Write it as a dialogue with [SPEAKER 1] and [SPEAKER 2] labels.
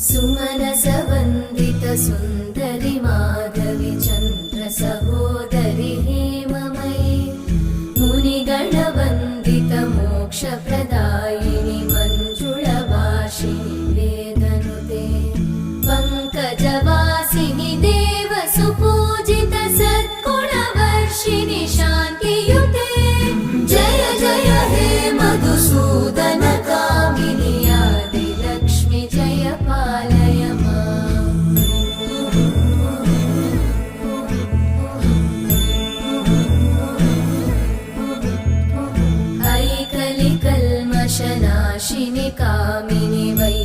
[SPEAKER 1] सुमनसवन्दित सुन्दरि माधवि चन्द्र सहोदरि हेममयि मुनिगणवन्दित मोक्षप्रदायिनि मञ्जुळभाषिणि वेदनुते पङ्कजवासिनि देव सुपूजित सद्गुणवर्षिणि शान्तियुते जय जय हे मधुसूदन कामिनि आदिलक्ष्मि जय पालय माम्। ऐकलिकल्मषनाशिनि कामिनि वै